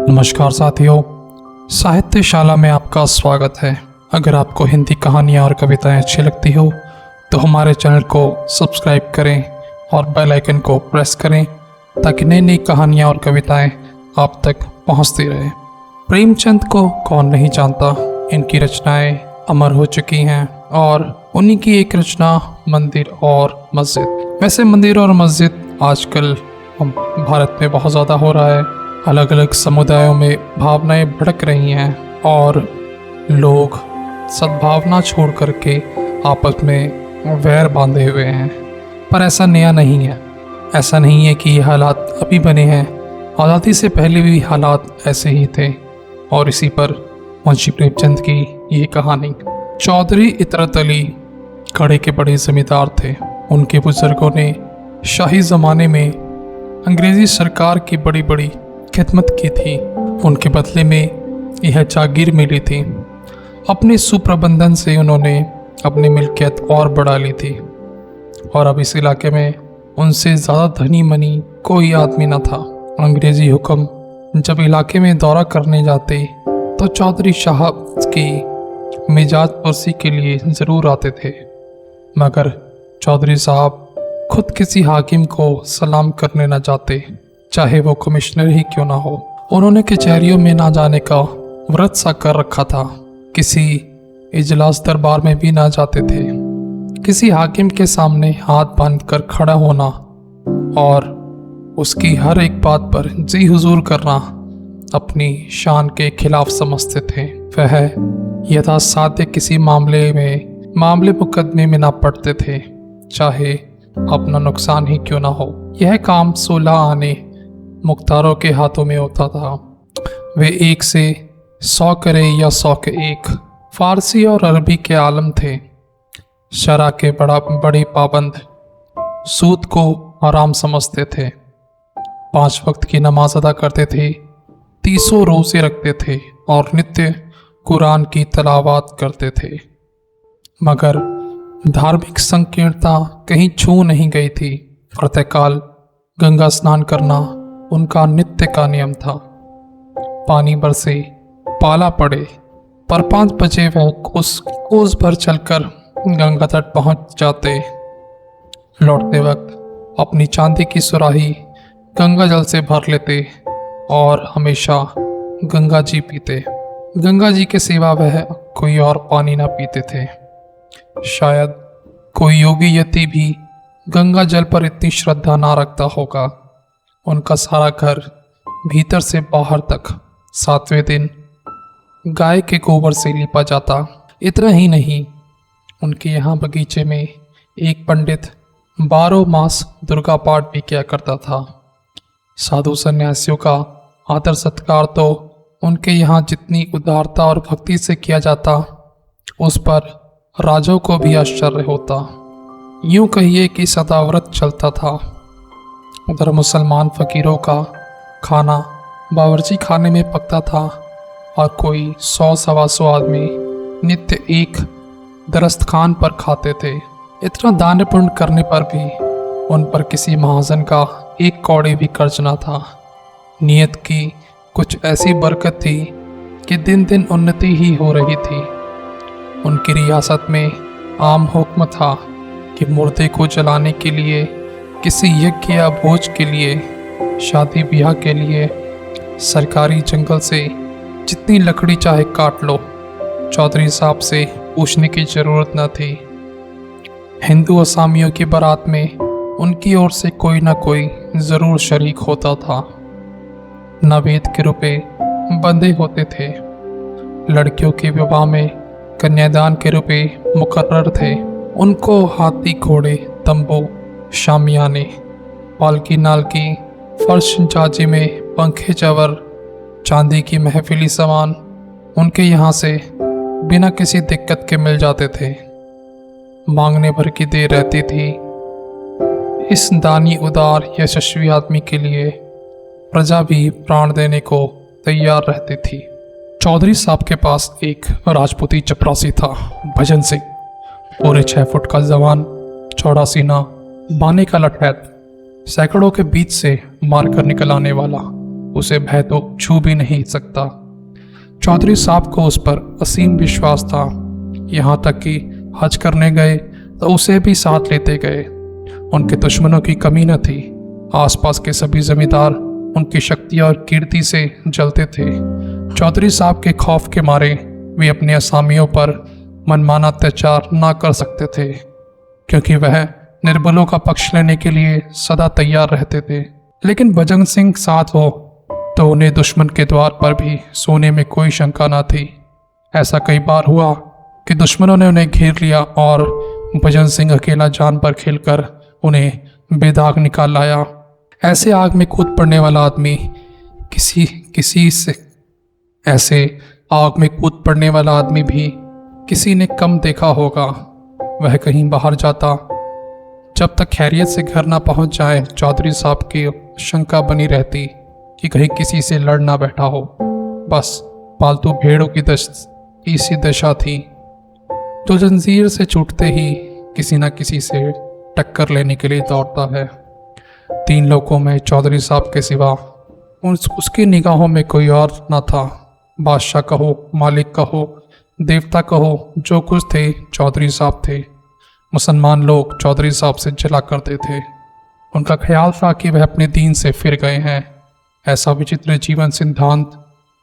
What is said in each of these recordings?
नमस्कार साथियों, साहित्यशाला में आपका स्वागत है। अगर आपको हिंदी कहानियाँ और कविताएं अच्छी लगती हो तो हमारे चैनल को सब्सक्राइब करें और बेल आइकन को प्रेस करें ताकि नई नई कहानियाँ और कविताएं आप तक पहुंचती रहें। प्रेमचंद को कौन नहीं जानता, इनकी रचनाएं अमर हो चुकी हैं और उन्हीं की एक रचना मंदिर और मस्जिद। वैसे मंदिर और मस्जिद आजकल भारत में बहुत ज़्यादा हो रहा है। अलग अलग समुदायों में भावनाएं भड़क रही हैं और लोग सद्भावना छोड़ करके आपस में वैर बांधे हुए हैं। पर ऐसा नया नहीं है। ऐसा नहीं है कि ये हालात अभी बने हैं। आज़ादी से पहले भी हालात ऐसे ही थे और इसी पर मुंशी प्रेमचंद की ये कहानी। चौधरी इतरत अली कड़े के बड़े जमींदार थे। उनके बुजुर्गों ने शाही ज़माने में अंग्रेज़ी सरकार की बड़ी बड़ी खिदमत की थी। उनके बदले में यह जागीर मिली थी। अपने सुप्रबंधन से उन्होंने अपनी मिल्कियत और बढ़ा ली थी और अब इस इलाके में उनसे ज़्यादा धनी मनी कोई आदमी न था। अंग्रेज़ी हुक्म जब इलाके में दौरा करने जाते तो चौधरी साहब की मिजाज पुरसी के लिए ज़रूर आते थे, मगर चौधरी साहब खुद किसी हाकिम को सलाम करने न जाते, चाहे वो कमिश्नर ही क्यों ना हो। उन्होंने कचहरियों में ना जाने का व्रत सा कर रखा था। किसी इजलास दरबार में भी ना जाते थे। किसी हाकिम के सामने हाथ बांधकर खड़ा होना और उसकी हर एक बात पर जी हुजूर करना अपनी शान के खिलाफ समझते थे। वह यथासाध्य किसी मामले मुकदमे में ना पड़ते थे, चाहे अपना नुकसान ही क्यों ना हो। यह काम 16 आने मुख्तारों के हाथों में होता था। वे 1 से 100 करे या 100 के 1 फारसी और अरबी के आलम थे। शरा के बड़े पाबंद, सूद को आराम समझते थे। 5 वक्त की नमाज अदा करते थे, 30 रोज़े रखते थे और नित्य कुरान की तलावात करते थे। मगर धार्मिक संकीर्णता कहीं छू नहीं गई थी। प्रातःकाल गंगा स्नान करना उनका नित्य का नियम था। पानी बरसे, पाला पड़े, पर 5 बजे वह कोस भर चलकर गंगा तट पहुंच जाते। लौटते वक्त अपनी चांदी की सुराही गंगा जल से भर लेते और हमेशा गंगा जी पीते। गंगा जी के सिवा वह कोई और पानी ना पीते थे। शायद कोई योगी यति भी गंगा जल पर इतनी श्रद्धा ना रखता होगा। उनका सारा घर भीतर से बाहर तक 7वें दिन गाय के गोबर से लिपा जाता। इतना ही नहीं, उनके यहाँ बगीचे में एक पंडित 12 मास दुर्गा पाठ भी किया करता था। साधु सन्यासियों का आदर सत्कार तो उनके यहाँ जितनी उदारता और भक्ति से किया जाता, उस पर राजाओं को भी आश्चर्य होता। यूं कहिए कि सदाव्रत चलता था। उधर मुसलमान फकीरों का खाना बावर्ची खाने में पकता था और कोई 100-125 आदमी नित्य एक दरस्तखान पर खाते थे। इतना दान पुण्य करने पर भी उन पर किसी महाजन का 1 कौड़ी भी कर्ज न था। नियत की कुछ ऐसी बरकत थी कि दिन दिन उन्नति ही हो रही थी। उनकी रियासत में आम हुक्म था कि मुर्दे को जलाने के लिए, किसी यज्ञ या भोज के लिए, शादी ब्याह के लिए सरकारी जंगल से जितनी लकड़ी चाहे काट लो। चौधरी साहब से पूछने की ज़रूरत न थी। हिंदू असामियों की बारात में उनकी ओर से कोई ना कोई ज़रूर शरीक होता था। नवेद के रुपए बंधे होते थे। लड़कियों के विवाह में कन्यादान के रुपए मुकर्रर थे। उनको हाथी, घोड़े, तंबू, शामियाने, पालकी नालकी, फर्श जाजी में पंखे चवर, चांदी की महफिली सामान उनके यहाँ से बिना किसी दिक्कत के मिल जाते थे। मांगने भर की देर रहती थी। इस दानी, उदार, यशस्वी आदमी के लिए प्रजा भी प्राण देने को तैयार रहती थी। चौधरी साहब के पास एक राजपूती चपरासी था, भजन सिंह। पूरे 6 फुट का जवान, चौड़ा सीना, बाने का लठैत, सैकड़ों के बीच से मारकर निकल आने वाला। उसे भय तो छू भी नहीं सकता। चौधरी साहब को उस पर असीम विश्वास था, यहाँ तक कि हज करने गए तो उसे भी साथ लेते गए। उनके दुश्मनों की कमी न थी। आसपास के सभी जमींदार उनकी शक्ति और कीर्ति से जलते थे। चौधरी साहब के खौफ के मारे वे अपने असामियों पर मनमाना अत्याचार ना कर सकते थे, क्योंकि वह निर्बलों का पक्ष लेने के लिए सदा तैयार रहते थे। लेकिन भजन सिंह साथ हो तो उन्हें दुश्मन के द्वार पर भी सोने में कोई शंका न थी। ऐसा कई बार हुआ कि दुश्मनों ने उन्हें घेर लिया और भजन सिंह अकेला जान पर खेलकर उन्हें बेदाग निकाल लाया। ऐसे आग में कूद पड़ने वाला आदमी भी किसी ने कम देखा होगा। वह कहीं बाहर जाता, जब तक खैरियत से घर ना पहुंच जाए चौधरी साहब की शंका बनी रहती कि कहीं किसी से लड़ ना बैठा हो। बस पालतू भेड़ों की सी दशा थी, जो जंजीर से छूटते ही किसी न किसी से टक्कर लेने के लिए दौड़ता है। 3 लोगों में चौधरी साहब के सिवा उसकी निगाहों में कोई और न था। बादशाह कहो, मालिक कहो, देवता कहो, जो कुछ थे चौधरी साहब थे। मुसलमान लोग चौधरी साहब से जला करते थे। उनका ख्याल था कि वह अपने दीन से फिर गए हैं। ऐसा विचित्र जीवन सिद्धांत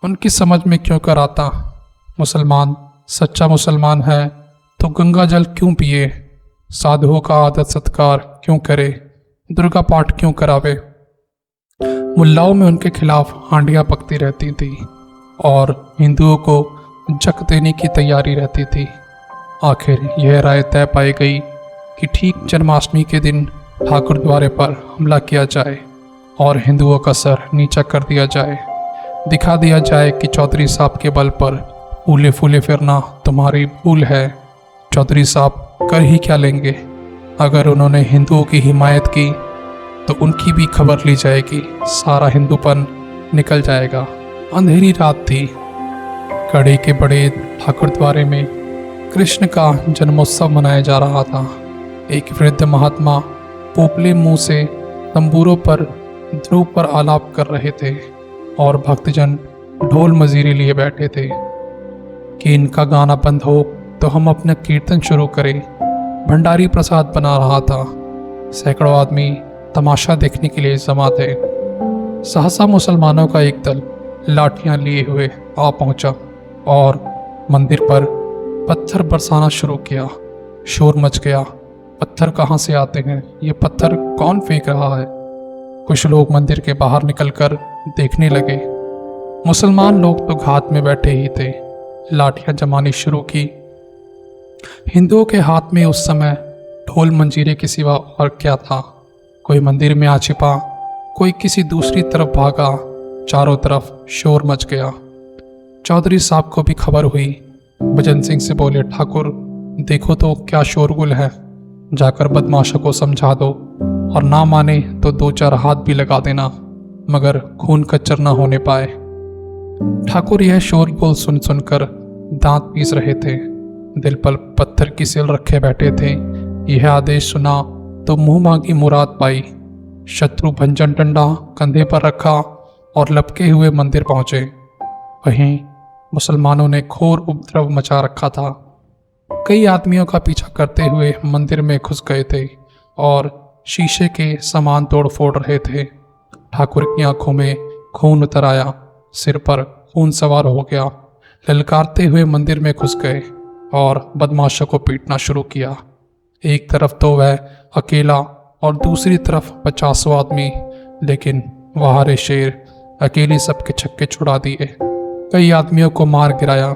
उनकी समझ में क्यों कर आता? मुसलमान सच्चा मुसलमान है तो गंगा जल क्यों पिए, साधुओं का आदर सत्कार क्यों करे, दुर्गा पाठ क्यों करावे। मुल्लाओं में उनके खिलाफ हांडियां पकती रहती थी और हिंदुओं को जक देने की तैयारी रहती थी। आखिर यह राय तय पाई गई कि ठीक जन्माष्टमी के दिन ठाकुर द्वारे पर हमला किया जाए और हिंदुओं का सर नीचा कर दिया जाए। दिखा दिया जाए कि चौधरी साहब के बल पर फूले फूले फिरना तुम्हारी भूल है। चौधरी साहब कर ही क्या लेंगे? अगर उन्होंने हिंदुओं की हिमायत की तो उनकी भी खबर ली जाएगी, सारा हिंदूपन निकल जाएगा। अंधेरी रात थी। कड़ी के बड़े ठाकुर द्वारे में कृष्ण का जन्मोत्सव मनाया जा रहा था। एक वृद्ध महात्मा पोपले मुंह से तंबूरों पर ध्रुव पर आलाप कर रहे थे और भक्तजन ढोल मजीरे लिए बैठे थे कि इनका गाना बंद हो तो हम अपना कीर्तन शुरू करें। भंडारी प्रसाद बना रहा था। सैकड़ों आदमी तमाशा देखने के लिए जमा थे। सहसा मुसलमानों का एक दल लाठियां लिए हुए आ पहुंचा और मंदिर पर पत्थर बरसाना शुरू किया। शोर मच गया। पत्थर कहाँ से आते हैं? ये पत्थर कौन फेंक रहा है? कुछ लोग मंदिर के बाहर निकलकर देखने लगे। मुसलमान लोग तो घात में बैठे ही थे। लाठियां जमानी शुरू की। हिंदुओं के हाथ में उस समय ढोल मंजीरे के सिवा और क्या था? कोई मंदिर में आ छिपा, कोई किसी दूसरी तरफ भागा। चारों तरफ शोर मच गया। चौधरी साहब को भी खबर हुई। भजन सिंह से बोले, ठाकुर देखो तो क्या शोरगुल है, जाकर बदमाशों को समझा दो और ना माने तो 2-4 हाथ भी लगा देना, मगर खून कच्चर ना होने पाए। ठाकुर यह शोरगुल सुन सुनकर दांत पीस रहे थे। दिल पर पत्थर की सिल रखे बैठे थे। यह आदेश सुना तो मुंह मांगी मुराद पाई। शत्रु भंजन डंडा कंधे पर रखा और लपके हुए मंदिर पहुंचे। वहीं मुसलमानों ने घोर उपद्रव मचा रखा था। कई आदमियों का पीछा करते हुए मंदिर में घुस गए थे और शीशे के सामान तोड़ फोड़ रहे थे। ठाकुर की आंखों में खून उतर आया, सिर पर खून सवार हो गया। ललकारते हुए मंदिर में घुस गए और बदमाशों को पीटना शुरू किया। एक तरफ तो वह अकेला और दूसरी तरफ 50 आदमी, लेकिन वहारे शेर अकेले सबके छक्के छुड़ा दिए। कई आदमियों को मार गिराया।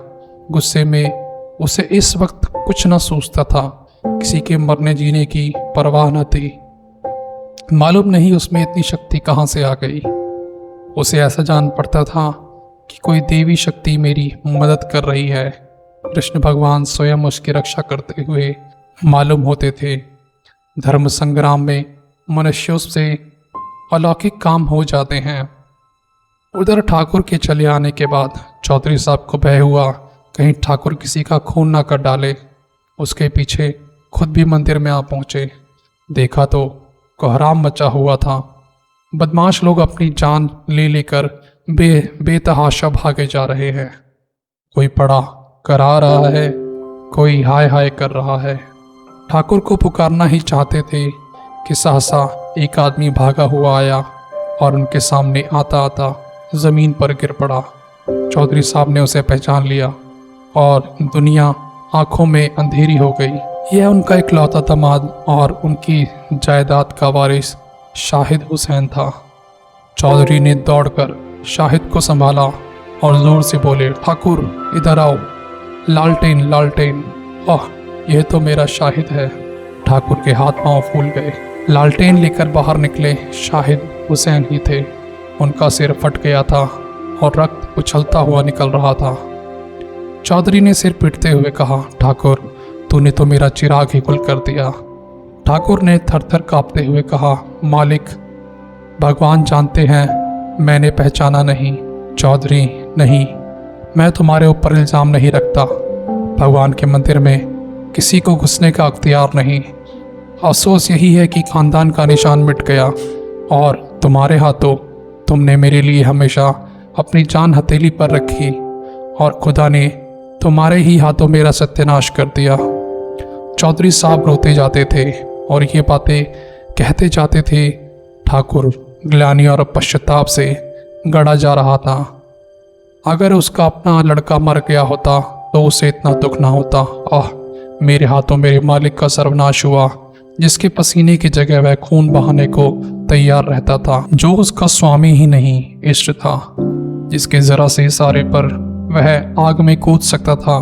गुस्से में उसे इस वक्त कुछ न सूझता था। किसी के मरने जीने की परवाह न थी। मालूम नहीं उसमें इतनी शक्ति कहाँ से आ गई। उसे ऐसा जान पड़ता था कि कोई देवी शक्ति मेरी मदद कर रही है। कृष्ण भगवान स्वयं उसकी रक्षा करते हुए मालूम होते थे। धर्म संग्राम में मनुष्यों से अलौकिक काम हो जाते हैं। उधर ठाकुर के चले आने के बाद चौधरी साहब को भय हुआ कहीं ठाकुर किसी का खून ना कर डाले। उसके पीछे खुद भी मंदिर में आ पहुंचे। देखा तो कोहराम मचा हुआ था। बदमाश लोग अपनी जान ले लेकर बेतहाशा भागे जा रहे हैं। कोई पड़ा करा रहा है, कोई हाय हाय कर रहा है। ठाकुर को पुकारना ही चाहते थे कि सहसा एक आदमी भागा हुआ आया और उनके सामने आता आता ज़मीन पर गिर पड़ा। चौधरी साहब ने उसे पहचान लिया और दुनिया आंखों में अंधेरी हो गई। यह उनका इकलौता दामाद और उनकी जायदाद का वारिस शाहिद हुसैन था। चौधरी ने दौड़कर शाहिद को संभाला और जोर से बोले, ठाकुर इधर आओ, लालटेन लालटेन। आह, यह तो मेरा शाहिद है। ठाकुर के हाथ पांव फूल गए। लालटेन लेकर बाहर निकले शाहिद हुसैन ही थे। उनका सिर फट गया था और रक्त उछलता हुआ निकल रहा था। चौधरी ने सिर पीटते हुए कहा, ठाकुर तूने तो मेरा चिराग ही गुल कर दिया। ठाकुर ने थरथर कांपते हुए कहा, मालिक भगवान जानते हैं मैंने पहचाना नहीं। चौधरी नहीं, मैं तुम्हारे ऊपर इल्ज़ाम नहीं रखता। भगवान के मंदिर में किसी को घुसने का अख्तियार नहीं। अफसोस यही है कि खानदान का निशान मिट गया और तुम्हारे हाथों तुमने मेरे लिए हमेशा अपनी जान हथेली पर रखी और खुदा ने तुम्हारे ही हाथों मेरा सत्यानाश कर दिया। चौधरी साहब रोते जाते थे और ये बातें कहते जाते थे। ठाकुर ग्लानि और पश्चाताप से गड़ा जा रहा था। अगर उसका अपना लड़का मर गया होता तो उसे इतना दुख ना होता। आह, मेरे हाथों मेरे मालिक का सर्वनाश हुआ, जिसके पसीने की जगह वह खून बहाने को तैयार रहता था, जो उसका स्वामी ही नहीं इष्ट था, जिसके जरा से इशारे पर वह आग में कूद सकता था।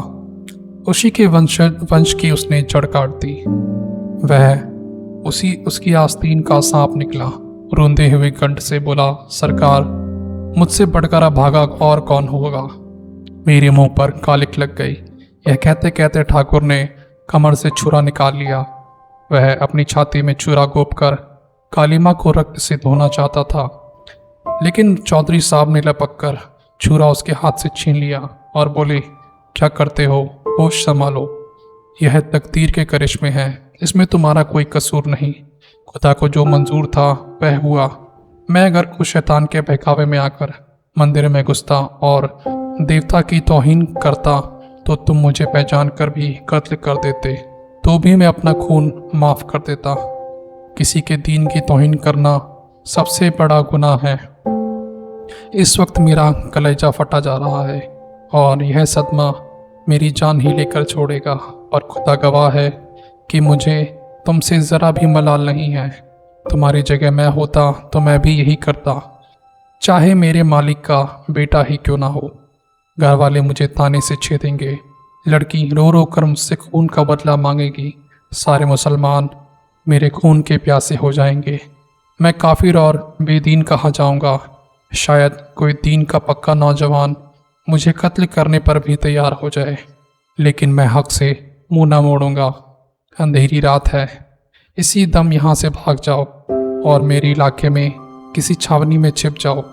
उसी के वंश की उसने जड़ काट दी। वह उसकी आस्तीन का सांप निकला। रोंदे हुए कंठ से बोला, सरकार मुझसे बढ़कर भागा और कौन होगा। मेरे मुंह पर कालिक लग गई। यह कहते कहते ठाकुर ने कमर से छुरा निकाल लिया। वह अपनी छाती में छुरा गोपकर कालीमा को रक्त से धोना चाहता था, लेकिन चौधरी साहब ने लपक कर छुरा उसके हाथ से छीन लिया और बोले, क्या करते हो, होश संभालो। यह तकदीर के करिश्मे हैं, इसमें तुम्हारा कोई कसूर नहीं। खुदा को जो मंजूर था वह हुआ। मैं अगर कुछ शैतान के बहकावे में आकर मंदिर में घुसता और देवता की तौहीन करता तो तुम मुझे पहचान कर भी कत्ल कर देते, तो भी मैं अपना खून माफ़ कर देता। किसी के दीन की तौहीन करना सबसे बड़ा गुनाह है। इस वक्त मेरा कलेजा फटा जा रहा है और यह सदमा मेरी जान ही लेकर छोड़ेगा, और खुदा गवाह है कि मुझे तुमसे ज़रा भी मलाल नहीं है। तुम्हारी जगह मैं होता तो मैं भी यही करता, चाहे मेरे मालिक का बेटा ही क्यों ना हो। घर वाले मुझे ताने से छेदेंगे, लड़की रो रो कर मुझसे खून का बदला मांगेगी। सारे मुसलमान मेरे खून के प्यासे हो जाएंगे। मैं काफिर और बेदीन कहा जाऊंगा। शायद कोई दीन का पक्का नौजवान मुझे कत्ल करने पर भी तैयार हो जाए, लेकिन मैं हक से मुंह न मोड़ूंगा। अंधेरी रात है, इसी दम यहाँ से भाग जाओ और मेरे इलाके में किसी छावनी में छिप जाओ।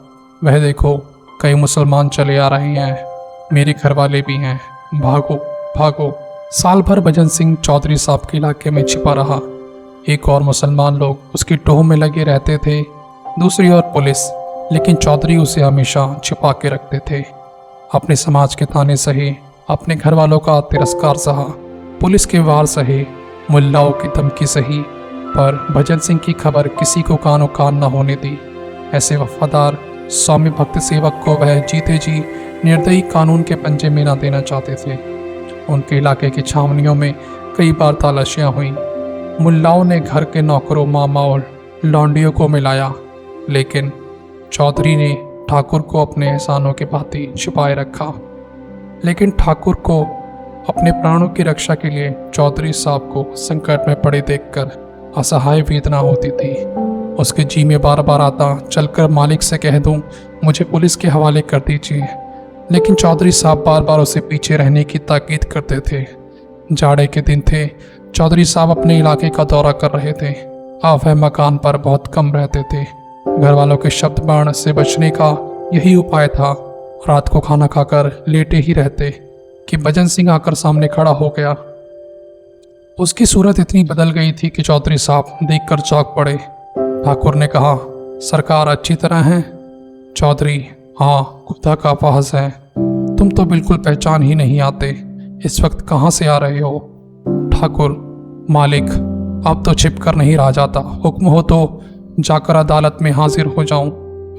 वह देखो, कई मुसलमान चले आ रहे हैं, मेरे घर वाले भी हैं। भागो भागो। साल भर भजन सिंह चौधरी साहब के इलाके में छिपा रहा। एक और मुसलमान लोग उसकी टोह में लगे रहते थे, दूसरी ओर पुलिस, लेकिन चौधरी उसे हमेशा छिपा के रखते थे। अपने समाज के ताने सहे, अपने घर वालों का तिरस्कार सहा, पुलिस के वार सहे, मुल्लाओं की धमकी सही, पर भजन सिंह की खबर किसी को कानो कान न होने दी। ऐसे वफादार स्वामी भक्त सेवक को वह जीते जी निर्दयी कानून के पंजे में न देना चाहते थे। उनके इलाके की छावनियों में कई बार तलाशियां हुई। मुल्लाओं ने घर के नौकरों, मामा और लौंडियों को मिलाया, लेकिन चौधरी ने ठाकुर को अपने एहसानों के भांति छुपाए रखा। लेकिन ठाकुर को अपने प्राणों की रक्षा के लिए चौधरी साहब को संकट में पड़े देखकर असहाय वेदना होती थी। उसके जी में बार बार आता, चलकर मालिक से कह दूं, मुझे पुलिस के हवाले कर दीजिए, लेकिन चौधरी साहब बार बार उसे पीछे रहने की ताकीद करते थे। जाड़े के दिन थे, चौधरी साहब अपने इलाके का दौरा कर रहे थे। अब वह मकान पर बहुत कम रहते थे। घर वालों के शब्द बाण से बचने का यही उपाय था। रात को खाना खाकर लेटे ही रहते कि भजन सिंह आकर सामने खड़ा हो गया। उसकी सूरत इतनी बदल गई थी कि चौधरी साहब देखकर चौंक पड़े। ठाकुर ने कहा, सरकार अच्छी तरह हैं? चौधरी, हाँ, खुदा का अपहास है। तुम तो बिल्कुल पहचान ही नहीं आते। इस वक्त कहाँ से आ रहे हो? ठाकुर, मालिक, अब तो छिप कर नहीं रहा जाता। हुक्म हो तो जाकर अदालत में हाजिर हो जाऊं।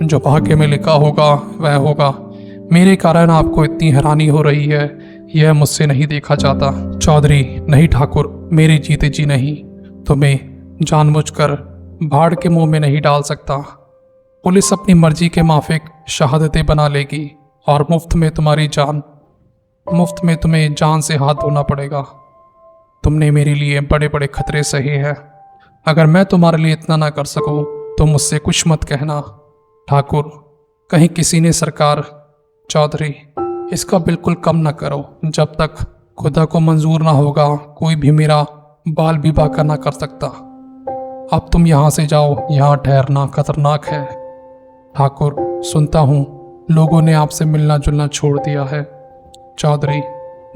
जो भाग्य में लिखा होगा वह होगा। मेरे कारण आपको इतनी हैरानी हो रही है, यह मुझसे नहीं देखा जाता। चौधरी, नहीं ठाकुर, मेरी जीते जी नहीं। तुम्हें जानबूझकर भाड़ के मुंह में नहीं डाल सकता। पुलिस अपनी मर्जी के माफिक शहादतें बना लेगी और मुफ्त में तुम्हें जान से हाथ धोना पड़ेगा। तुमने मेरे लिए बड़े बड़े खतरे सहे हैं। अगर मैं तुम्हारे लिए इतना ना कर सकूं तो मुझसे कुछ मत कहना। ठाकुर, कहीं किसी ने सरकार। चौधरी, इसका बिल्कुल कम न करो। जब तक खुदा को मंजूर ना होगा कोई भी मेरा बाल भी बांका ना कर सकता। अब तुम यहाँ से जाओ, यहाँ ठहरना खतरनाक है। ठाकुर, सुनता हूँ लोगों ने आपसे मिलना जुलना छोड़ दिया है। चौधरी,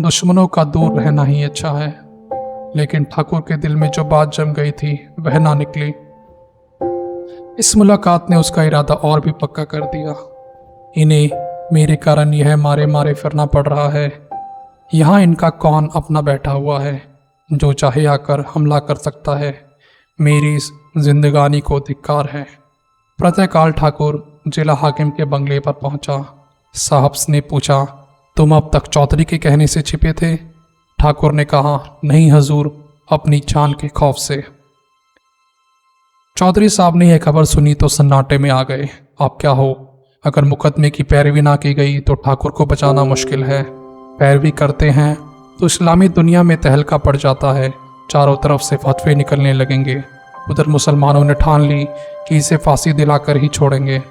दुश्मनों का दूर रहना ही अच्छा है। लेकिन ठाकुर के दिल में जो बात जम गई थी वह ना निकली। इस मुलाकात ने उसका इरादा और भी पक्का कर दिया। इन्हें मेरे कारण यह मारे मारे फिरना पड़ रहा है। यहाँ इनका कौन अपना बैठा हुआ है जो चाहे आकर हमला कर सकता है। मेरी इस जिंदगानी को धिक्कार है। प्रातःकाल ठाकुर जिला हाकिम के बंगले पर पहुंचा। साहब ने पूछा, तुम अब तक चौधरी के कहने से छिपे थे? ठाकुर ने कहा, नहीं हजूर, अपनी जान के खौफ से। चौधरी साहब ने यह खबर सुनी तो सन्नाटे में आ गए। अब क्या हो? अगर मुकदमे की पैरवी ना की गई तो ठाकुर को बचाना मुश्किल है। पैरवी करते हैं तो इस्लामी दुनिया में तहलका पड़ जाता है। चारों तरफ से फतवे निकलने लगेंगे। उधर मुसलमानों ने ठान ली कि इसे फांसी दिलाकर ही छोड़ेंगे।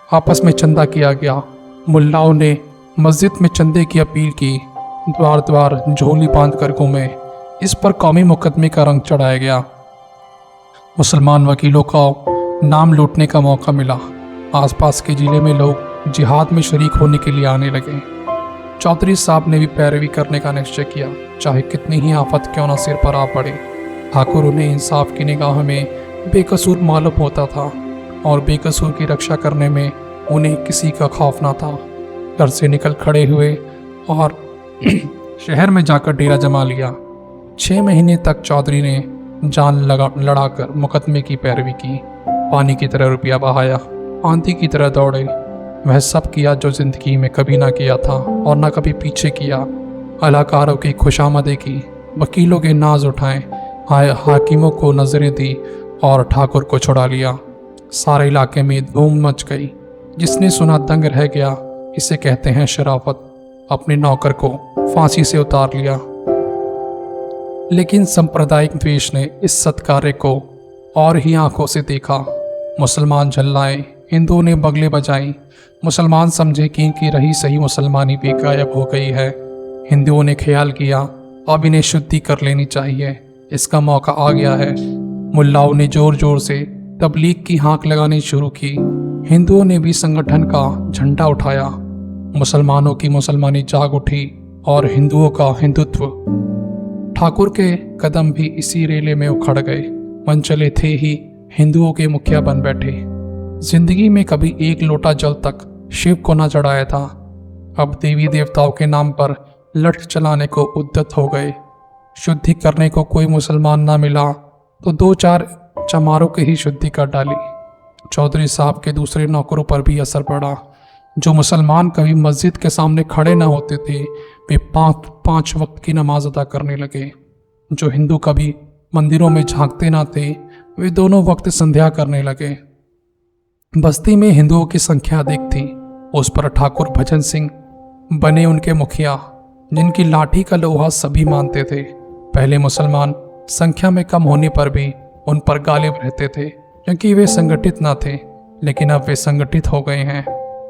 आपस में चंदा किया गया। मुल्लाओं ने मस्जिद में चंदे की अपील की। द्वार द्वार झोली बांध कर घूमे। इस पर कौमी मुकदमे का रंग चढ़ाया गया। मुसलमान वकीलों का नाम लूटने का मौका मिला। आसपास के जिले में लोग जिहाद में शरीक होने के लिए आने लगे। चौधरी साहब ने भी पैरवी करने का निश्चय किया, चाहे कितनी ही आफत क्यों न सिर पर आ पड़े। ठाकुर उन्हें इंसाफ की निगाह में बेकसूर मालूम होता था और बेकसूर की रक्षा करने में उन्हें किसी का खौफ ना था। घर से निकल खड़े हुए और शहर में जाकर डेरा जमा लिया। 6 महीने तक चौधरी ने जान लड़ाकर मुकदमे की पैरवी की। पानी की तरह रुपया बहाया, आंधी की तरह दौड़े। वह सब किया जो जिंदगी में कभी ना किया था और ना कभी पीछे किया। अलाकारों की खुशामदी की, वकीलों के नाज उठाए, हाकिमों को नजरें दी और ठाकुर को छुड़ा लिया। सारे इलाके में धूम मच गई। जिसने सुना दंग रह गया। इसे कहते हैं शराफत। अपने नौकर को फांसी से उतार लिया। लेकिन सांप्रदायिक द्वेष ने इस सत्कार्य को और ही आंखों से देखा। मुसलमान झल्लाए, हिंदुओं ने बगले बजाई। मुसलमान समझे कि इनकी रही सही मुसलमानी भी गायब हो गई है। हिंदुओं ने ख्याल किया, अब इन्हें शुद्धि कर लेनी चाहिए, इसका मौका आ गया है। मुल्लाओं ने जोर जोर से तबलीग की हाँक लगानी शुरू की। हिंदुओं ने भी संगठन का झंडा उठाया। मुसलमानों की मुसलमानी जाग उठी और हिंदुओं का हिंदुत्व। ठाकुर के कदम भी इसी रेले में उखड़ गए। मन चले थे ही हिंदुओं के मुखिया बन बैठे। जिंदगी में कभी एक लोटा जल तक शिव को न चढ़ाया था। अब देवी देवताओं के नाम पर लठ चलाने को उद्यत हो गए। शुद्धि करने को कोई मुसलमान ना मिला तो 2-4 चमारों की ही शुद्धि कर डाली। चौधरी साहब के दूसरे नौकरों पर भी असर पड़ा। जो मुसलमान कभी मस्जिद के सामने खड़े ना होते थे वे 5 वक्त की नमाज अदा करने लगे। जो हिंदू कभी मंदिरों में झांकते ना थे वे दोनों वक्त संध्या करने लगे। बस्ती में हिंदुओं की संख्या अधिक थी। उस पर ठाकुर भजन सिंह बने उनके मुखिया, जिनकी लाठी का लोहा सभी मानते थे। पहले मुसलमान संख्या में कम होने पर भी उन पर गालिब रहते थे क्योंकि वे संगठित ना थे, लेकिन अब वे संगठित हो गए हैं।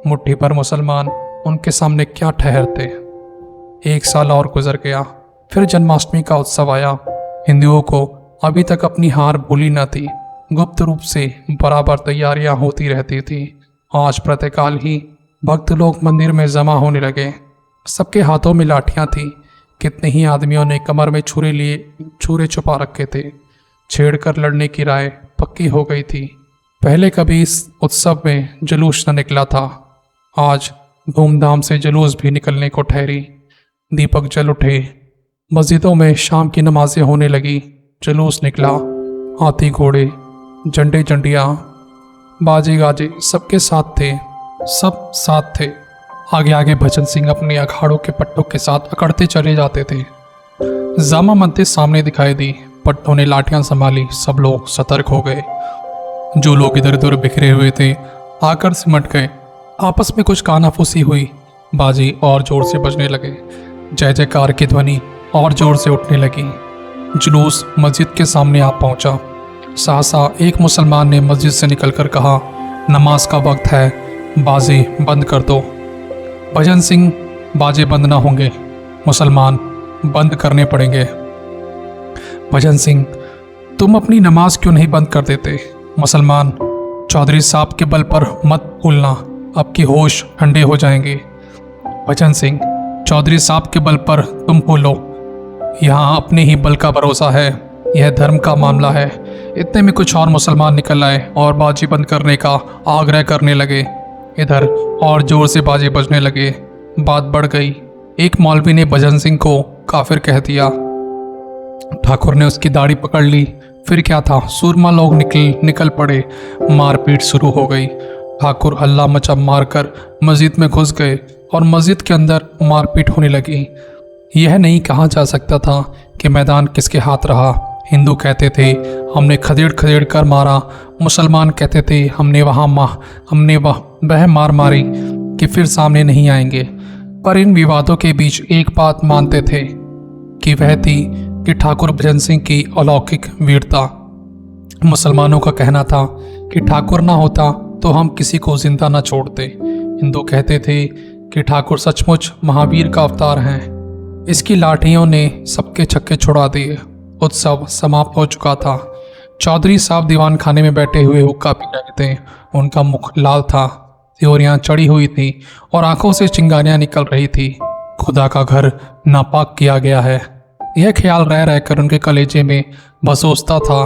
मुट्ठी भर मुसलमान उनके सामने क्या ठहरते। 1 साल और गुजर गया। फिर जन्माष्टमी का उत्सव आया। हिंदुओं को अभी तक अपनी हार भूली न थी। गुप्त रूप से बराबर तैयारियां होती रहती थी। आज प्रातःकाल ही भक्त लोग मंदिर में जमा होने लगे। सबके हाथों में लाठियां थी। कितने ही आदमियों ने कमर में छुरे छुपा रखे थे। छेड़कर लड़ने की राय पक्की हो गई थी। पहले कभी इस उत्सव में जुलूस न निकला था। आज धूमधाम से जुलूस भी निकलने को ठहरी। दीपक जल उठे, मस्जिदों में शाम की नमाजें होने लगी। जुलूस निकला, हाथी घोड़े, झंडे झंडियाँ, बाजे गाजे सबके साथ थे, सब साथ थे। आगे आगे भजन सिंह अपने अखाड़ों के पट्टों के साथ अकड़ते चले जाते थे। जामा मस्जिद सामने दिखाई दी, पट्टों ने लाठियां संभाली, सब लोग सतर्क हो गए। जो लोग इधर उधर बिखरे हुए थे आकर सिमट गए। आपस में कुछ कानाफूसी हुई, बाजी और जोर से बजने लगे, जय जयकार की ध्वनि और जोर से उठने लगी। जुलूस मस्जिद के सामने आ पहुंचा। सहसा एक मुसलमान ने मस्जिद से निकलकर कहा, नमाज का वक्त है, बाजे बंद कर दो। भजन सिंह, बाजे बंद ना होंगे, मुसलमान, बंद करने पड़ेंगे। भजन सिंह, तुम अपनी नमाज क्यों नहीं बंद कर देते? मुसलमान, चौधरी साहब के बल पर मत भूलना, अब की होश ठंडे हो जाएंगे। भजन सिंह, चौधरी साहब के बल पर तुम भूलो, यहाँ अपने ही बल का भरोसा है, यह धर्म का मामला है। इतने में कुछ और मुसलमान निकल आए और बाजी बंद करने का आग्रह करने लगे। इधर और जोर से बाजे बजने लगे। बात बढ़ गई। एक मौलवी ने भजन सिंह को काफिर कह दिया। ठाकुर ने उसकी दाढ़ी पकड़ ली। फिर क्या था, सूरमा लोग निकल पड़े। मारपीट शुरू हो गई। ठाकुर हल्ला मचा मारकर मस्जिद में घुस गए और मस्जिद के अंदर मारपीट होने लगी। यह नहीं कहा जा सकता था कि मैदान किसके हाथ रहा। हिंदू कहते थे हमने खदेड़ खदेड़ कर मारा, मुसलमान कहते थे हमने वह मार मारी कि फिर सामने नहीं आएंगे। पर इन विवादों के बीच एक बात मानते थे कि वह थी कि ठाकुर भजन सिंह की अलौकिक वीरता। मुसलमानों का कहना था कि ठाकुर ना होता तो हम किसी को जिंदा ना छोड़ते। हिंदू कहते थे कि ठाकुर सचमुच महावीर का अवतार हैं। इसकी लाठियों ने सबके छक्के छुड़ा दिए। उत्सव समाप्त हो चुका था। चौधरी साहब दीवान खाने में बैठे हुए हुक्का पी रहे थे। उनका मुख लाल था, त्योरियां चढ़ी हुई थी और आंखों से चिंगारियां निकल रही थी। खुदा का घर नापाक किया गया है, यह ख्याल रह रहकर उनके कलेजे में बसोसता था।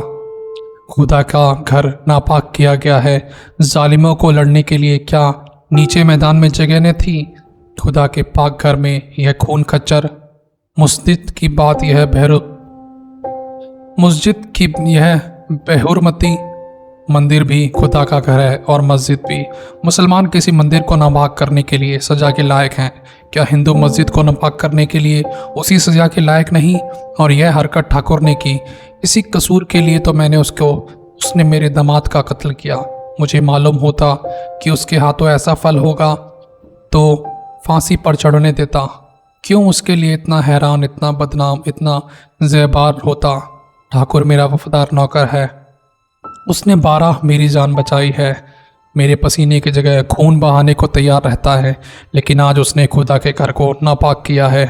खुदा का घर नापाक किया गया है, जालिमों को लड़ने के लिए क्या नीचे मैदान में जगह न थी? खुदा के पाक घर में यह खून खच्चर। मस्जिद की यह बेहुरमती मंदिर भी खुदा का घर है और मस्जिद भी। मुसलमान किसी मंदिर को नापाक करने के लिए सजा के लायक हैं, क्या हिंदू मस्जिद को नापाक करने के लिए उसी सजा के लायक नहीं? और यह हरकत ठाकुर ने की, इसी कसूर के लिए तो उसने मेरे दामाद का कत्ल किया। मुझे मालूम होता कि उसके हाथों ऐसा फल होगा तो फांसी पर चढ़ने देता। क्यों उसके लिए इतना हैरान, इतना बदनाम, इतना ज़ेबार होता? ठाकुर मेरा वफादार नौकर है, उसने 12 मेरी जान बचाई है। मेरे पसीने की जगह खून बहाने को तैयार रहता है, लेकिन आज उसने खुदा के घर को नापाक किया है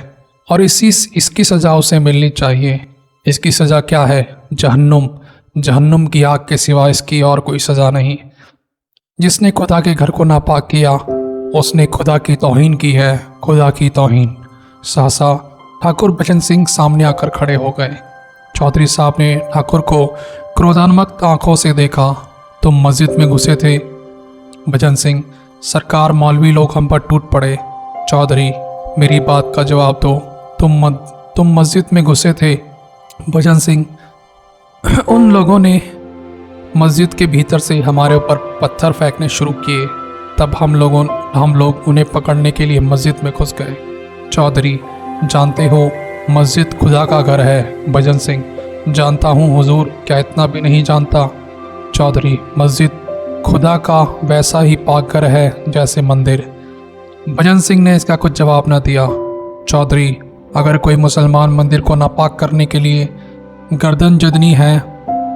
और इसकी सज़ा उसे मिलनी चाहिए। इसकी सज़ा क्या है? जहन्नुम की आग के सिवा इसकी और कोई सज़ा नहीं। जिसने खुदा के घर को नापाक किया उसने खुदा की तौहीन की है, खुदा की तौहीन। सहसा ठाकुर भजन सिंह सामने आकर खड़े हो गए। चौधरी साहब ने ठाकुर को क्रोधान्मत्त आंखों से देखा। तुम मस्जिद में घुसे थे? भजन सिंह, सरकार, मौलवी लोग हम पर टूट पड़े। चौधरी, मेरी बात का जवाब दो, तुम मस्जिद में घुसे थे? भजन सिंह, उन लोगों ने मस्जिद के भीतर से हमारे ऊपर पत्थर फेंकने शुरू किए, तब हम लोग उन्हें पकड़ने के लिए मस्जिद में घुस गए। चौधरी, जानते हो मस्जिद खुदा का घर है। भजन सिंह, जानता हूँ हुजूर, क्या इतना भी नहीं जानता? चौधरी, मस्जिद खुदा का वैसा ही पाक घर है जैसे मंदिर। भजन सिंह ने इसका कुछ जवाब न दिया। चौधरी, अगर कोई मुसलमान मंदिर को नापाक करने के लिए गर्दन जदनी है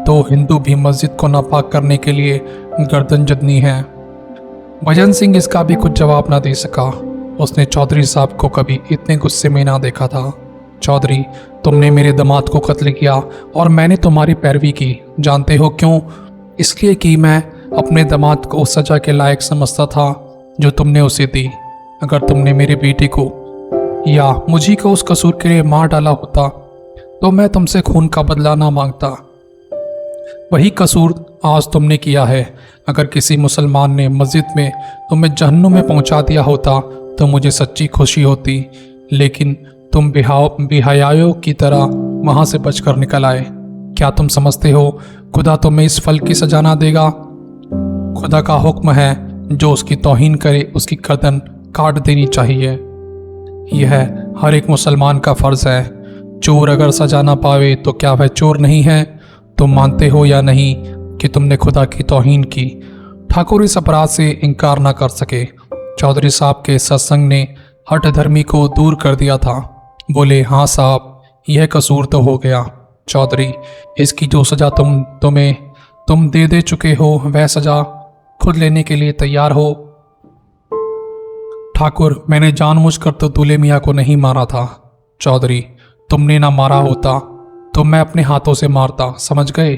तो हिंदू भी मस्जिद को नापाक करने के लिए गर्दन जदनी है। भजन सिंह इसका भी कुछ जवाब ना दे सका। उसने चौधरी साहब को कभी इतने गुस्से में ना देखा था। चौधरी, तुमने मेरे दामाद को कत्ल किया और मैंने तुम्हारी पैरवी की। जानते हो क्यों? इसलिए कि मैं अपने दामाद को उस सजा के लायक समझता था जो तुमने उसे दी। अगर तुमने मेरे बेटे को या मुझी को उस कसूर के लिए मार डाला होता तो मैं तुमसे खून का बदला ना मांगता। वही कसूर आज तुमने किया है। अगर किसी मुसलमान ने मस्जिद में तुम्हें जहन्नुम में पहुंचा दिया होता तो मुझे सच्ची खुशी होती, लेकिन तुम बेहयाओं की तरह वहां से बचकर निकल आए। क्या तुम समझते हो खुदा तुम्हें इस फल की सजा ना देगा? खुदा का हुक्म है, जो उसकी तौहीन करे उसकी गर्दन काट देनी चाहिए। यह हर एक मुसलमान का फर्ज है। चोर अगर सजा ना पावे तो क्या वह चोर नहीं है? तुम मानते हो या नहीं कि तुमने खुदा की तौहीन की? ठाकुर इस अपराध से इनकार ना कर सके। चौधरी साहब के सत्संग ने हठ धर्मी को दूर कर दिया था। बोले, हाँ साहब, यह कसूर तो हो गया। चौधरी, इसकी जो सजा तुम दे चुके हो, वह सजा खुद लेने के लिए तैयार हो? ठाकुर, मैंने जानबूझकर तो दूल्हे मियाँ को नहीं मारा था। चौधरी, तुमने ना मारा होता तो मैं अपने हाथों से मारता, समझ गए?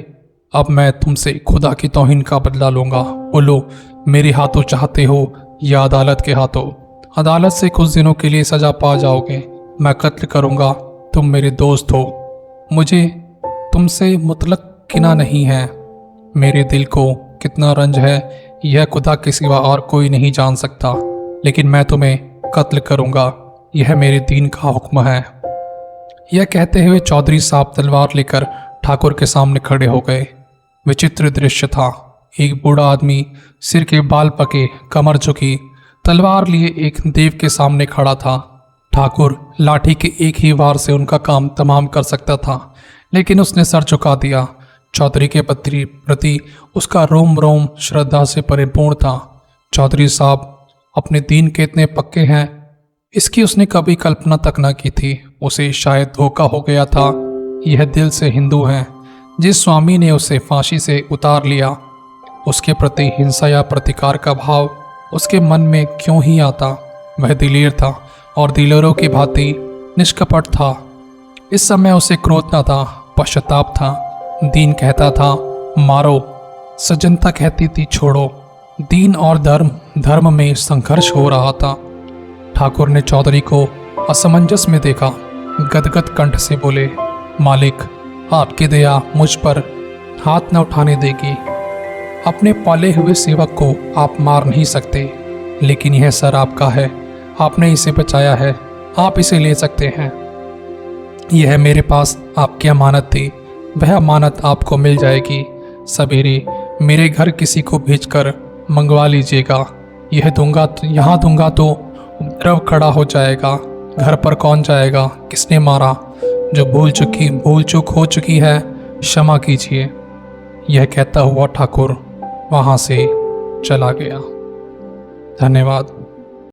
अब मैं तुमसे खुदा की तौहीन का बदला लूंगा। बोलो, मेरे हाथों चाहते हो या अदालत के हाथों? अदालत से कुछ दिनों के लिए सजा पा जाओगे। मैं कत्ल करूंगा, तुम मेरे दोस्त हो। मुझे तुमसे मुतलक किना नहीं है। मेरे दिल को कितना रंज है यह खुदा के सिवा और कोई नहीं जान सकता, लेकिन मैं तुम्हें कत्ल करूंगा। यह मेरे दीन का हुक्म है। यह कहते हुए चौधरी साहब तलवार लेकर ठाकुर के सामने खड़े हो गए। विचित्र दृश्य था। एक बूढ़ा आदमी सिर के बाल पके, कमर झुकी, तलवार लिए एक देव के सामने खड़ा था। ठाकुर लाठी के एक ही वार से उनका काम तमाम कर सकता था, लेकिन उसने सर झुका दिया। चौधरी के प्रति उसका रोम रोम श्रद्धा से परिपूर्ण था। चौधरी साहब अपने दीन के इतने पक्के हैं, इसकी उसने कभी कल्पना तक न की थी। उसे शायद धोखा हो गया था। यह दिल से हिंदू हैं। जिस स्वामी ने उसे फांसी से उतार लिया, उसके प्रति हिंसा या प्रतिकार का भाव उसके मन में क्यों ही आता? वह दिलेर था और दिलेरों की भांति निष्कपट था। इस समय उसे क्रोध न था, पश्चाताप था। दीन कहता था मारो, सज्जनता कहती थी छोड़ो। दीन और धर्म में संघर्ष हो रहा था। ठाकुर ने चौधरी को असमंजस में देखा। गदगद कंठ से बोले, मालिक, आपकी दया मुझ पर हाथ न उठाने देगी। अपने पाले हुए सेवक को आप मार नहीं सकते, लेकिन यह सर आपका है। आपने इसे बचाया है, आप इसे ले सकते हैं। यह मेरे पास आपकी अमानत थी, वह अमानत आपको मिल जाएगी। सवेरे मेरे घर किसी को भेजकर मंगवा लीजिएगा। यहाँ दूंगा तो उपद्रव खड़ा हो जाएगा। घर पर कौन जाएगा? किसने मारा? जो भूल चूक हो चुकी है, क्षमा कीजिए। यह कहता हुआ ठाकुर वहाँ से चला गया। धन्यवाद।